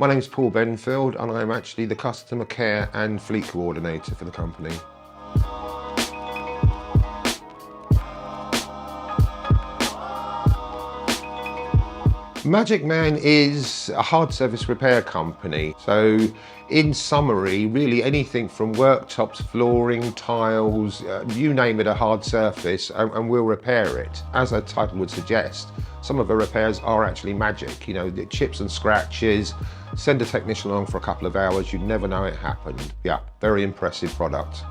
My name's Paul Benfield and I'm actually the customer care and fleet coordinator for the company. Magicman is a hard surface repair company. So in summary, really anything from worktops, flooring, tiles, you name it, a hard surface, and we'll repair it. As the title would suggest, some of the repairs are actually magic. You know, the chips and scratches, send a technician along for a couple of hours, you'd never know it happened. Yeah, very impressive product.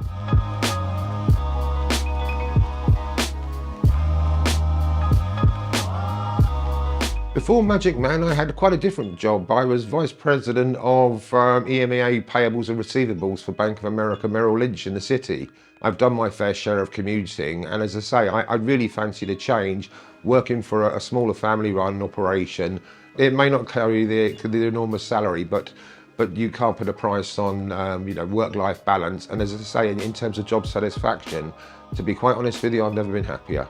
Before Magicman, I had quite a different job. I was Vice President of EMEA Payables and Receivables for Bank of America Merrill Lynch in the city. I've done my fair share of commuting, and as I say, I really fancied a change, working for a smaller family-run operation. It may not carry the enormous salary, but you can't put a price on work-life balance. And as I say, in terms of job satisfaction, to be quite honest with you, I've never been happier.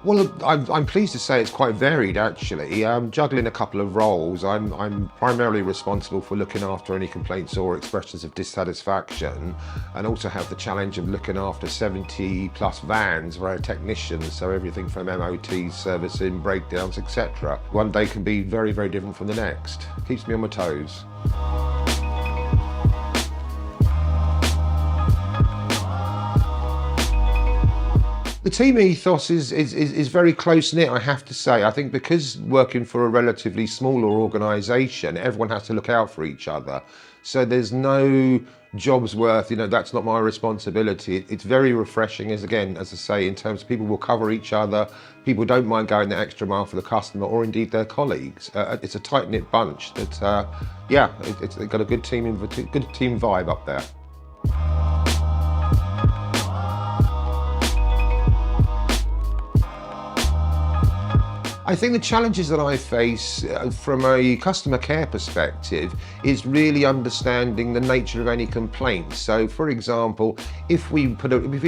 Well, I'm pleased to say it's quite varied actually. Juggling a couple of roles. I'm primarily responsible for looking after any complaints or expressions of dissatisfaction, and also have the challenge of looking after 70 plus vans for our technicians, so everything from MOTs, servicing, breakdowns, etc. One day can be very, very different from the next. Keeps me on my toes. The team ethos is very close-knit, I have to say. I think because working for a relatively smaller organisation, everyone has to look out for each other. So there's no job's worth, that's not my responsibility. It's very refreshing, as I say, in terms of people will cover each other. People don't mind going the extra mile for the customer or indeed their colleagues. It's a tight-knit bunch that, they've got a good team vibe up there. I think the challenges that I face from a customer care perspective is really understanding the nature of any complaint. So for example, if we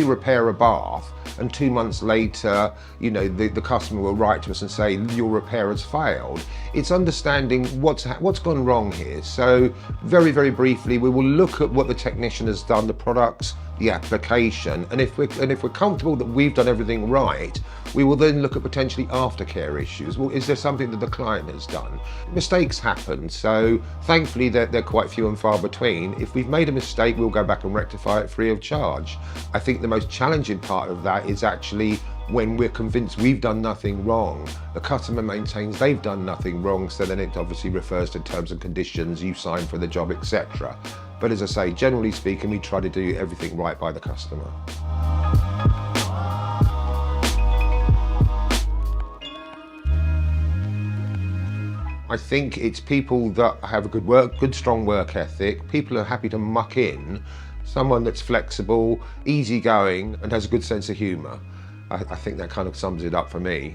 repair a bath and 2 months later, the customer will write to us and say your repair has failed, it's understanding what's gone wrong here. So very, very briefly, we will look at what the technician has done, the products, the application, and if we're comfortable that we've done everything right, we will then look at potentially aftercare issues. Well, is there something that the client has done? Mistakes happen, so thankfully they're quite few and far between. If we've made a mistake, we'll go back and rectify it free of charge. I think the most challenging part of that is actually when we're convinced we've done nothing wrong, the customer maintains they've done nothing wrong, so then it obviously refers to terms and conditions, you signed for the job, etc. But as I say, generally speaking, we try to do everything right by the customer. I think it's people that have a good strong work ethic, people who are happy to muck in, someone that's flexible, easygoing, and has a good sense of humour. I think that kind of sums it up for me.